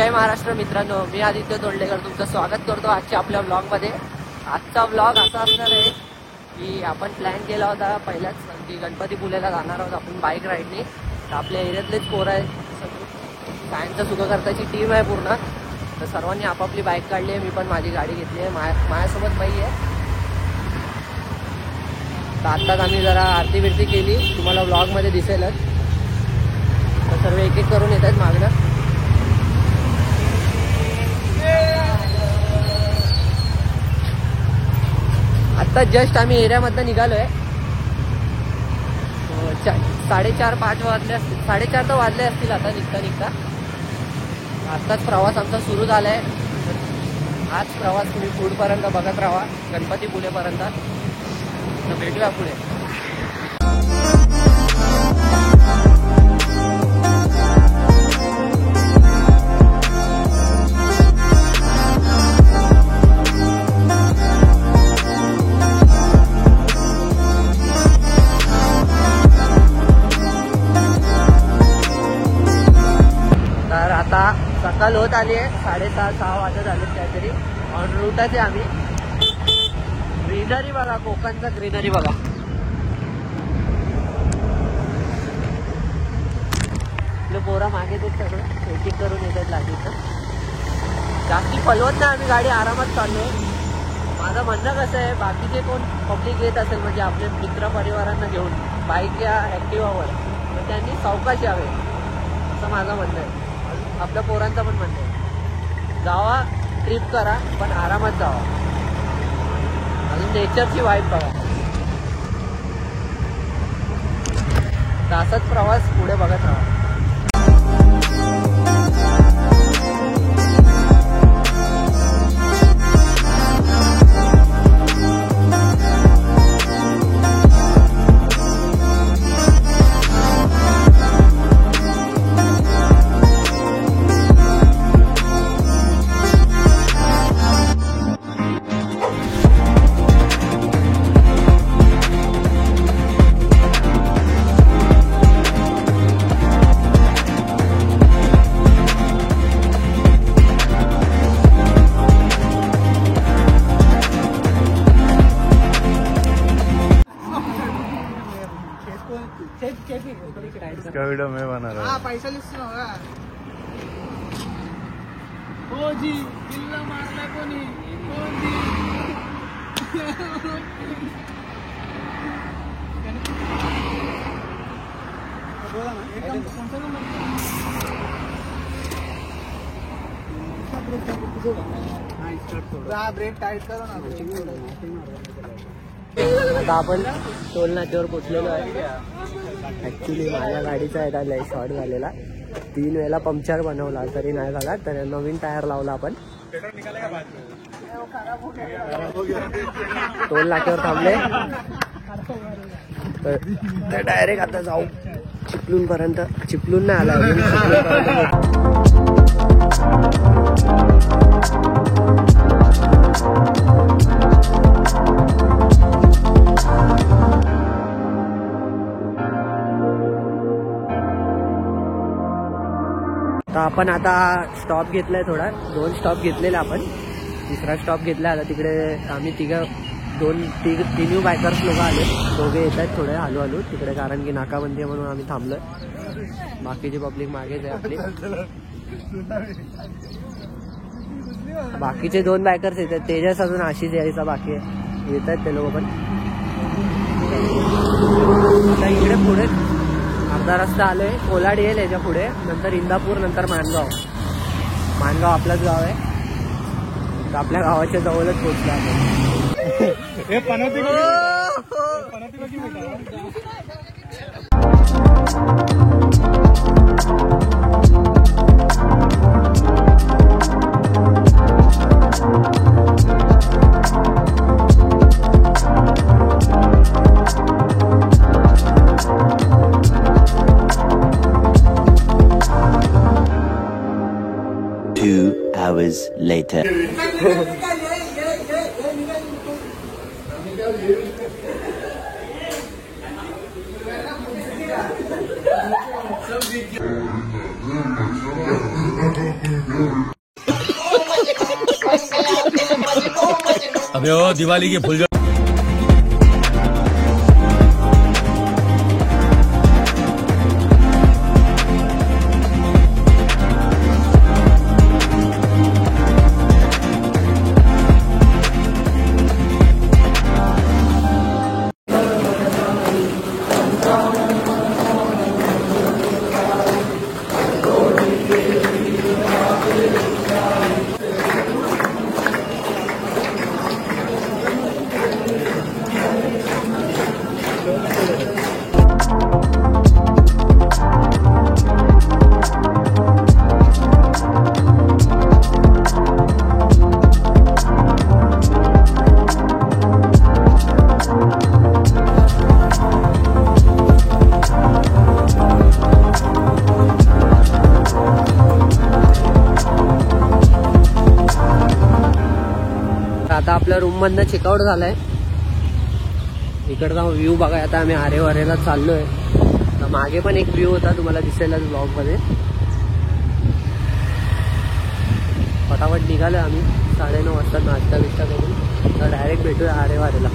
जय महाराष्ट्र मित्रांनो, मी आदित्य तोंडलेकर तुमचं स्वागत करतो आजच्या आपल्या ब्लॉगमध्ये। आजचा ब्लॉग असा असणार आहे की आपण प्लॅन केला होता पहिल्याच की गणपतीपुळेला जाणार आहोत आपण बाईक राईडने। तर आपल्या एरियातलेच पोरं आहेत, सायन्सचा सुख करताची टीम आहे पूर्ण। तर सर्वांनी आपापली बाईक काढली आहे, मी पण माझी गाडी घेतली आहे, माझ्यासोबत बाई आहे। तर आत्ताच आम्ही जरा आरती बिरती केली, तुम्हाला ब्लॉगमध्ये दिसेलच। तर सर्व एक एक करून येत आहेत मागणं। आता जस्ट आम्ही एरियामधनं निघालोय। 4:30-5 वाजले असतील, 4:30 तर वाजले असतील आता निघता। आत्ताच प्रवास आमचा सुरू झालाय। आज प्रवास तुम्ही पुढपर्यंत बघत राहा, गणपतीपुळेपर्यंत। तर भेटूया पुढे। सकाळ होत आली आहे, 6:30-6 वाजत आले काहीतरी। ऑन रूटच आहे आम्ही। ग्रीनरी बघा, कोकणचा ग्रीनरी बघा। आपले पोरं मागे ते सगळं सेटिंग करून येतात लागीचं। जास्ती पलवत नाही आम्ही, गाडी आरामात चाललोय। माझं म्हणणं कसं आहे, बाकीचे कोण पब्लिक येत असेल म्हणजे आपले मित्र परिवारांना घेऊन बाईक या ॲक्टिवावर, तर त्यांनी सावकाश यावे असं माझं म्हणणं आहे। आपल्या पोरांचं पण म्हणणं आहे, जावा ट्रिप करा पण आरामात जावा। अजून नेचरची वाईब बघा। तर असाच प्रवास पुढे बघत राहा। इसका वीडियो मैं बना रहा हूँ। पैसा लिस्ट होगा। ओ जी किल्ला मारला कोणी? कोण जी? बोला ना, एकदम कोणता नंबर? ब्रेक टाईट करो ना। आता आपण टोल नाक्यावर पोचलेलो आहे। ॲक्च्युली माझ्या गाडीचा आहे लय शॉर्ट झालेला, 3 वेळेला पंक्चर बनवला तरी नाही झाला, तर नवीन टायर लावला आपण। टोल नाक्यावर थांबले तर डायरेक्ट आता जाऊ चिपळूण पर्यंत। चिपळूण नाही आला तर आपण आता स्टॉप घेतलाय थोडा, 2 स्टॉप घेतलेला आपण। तिसरा स्टॉप घेतला आता। तिकडे आम्ही तीन बायकर्स लोक आले, दोघे येत आहेत थोडे हळूहळू तिकडे, कारण की नाकाबंदी म्हणून आम्ही थांबलोय। बाकीची पब्लिक मागेच आहे आपली। बाकीचे 2 बायकर्स येत आहेत, तेजस अजून आशिष यायचा बाकी आहे, येत आहेत ते लोक पण। आता इकडे पुढे अर्धा रस्ता आलोय, कोलाड येईल याच्या पुढे, नंतर इंदापूर, नंतर माणगाव। माणगाव आपलंच गाव आहे, तर आपल्या गावाच्या जवळच पोहोचलो hours later. अबे ओ दिवाली के फुल आता आपल्या रूम मधनं चेकआउट झालाय. इकडचा व्ह्यू बघा. आता आम्ही आरेवारेला चाललोय. तर मागे पण एक व्ह्यू होता, तुम्हाला दिसेलच ब्लॉग मध्ये. फटाफट निघालोय आम्ही 9:30 वाजता नाश्ता बिष्टा करून. तर डायरेक्ट भेटूया आरेवारेला.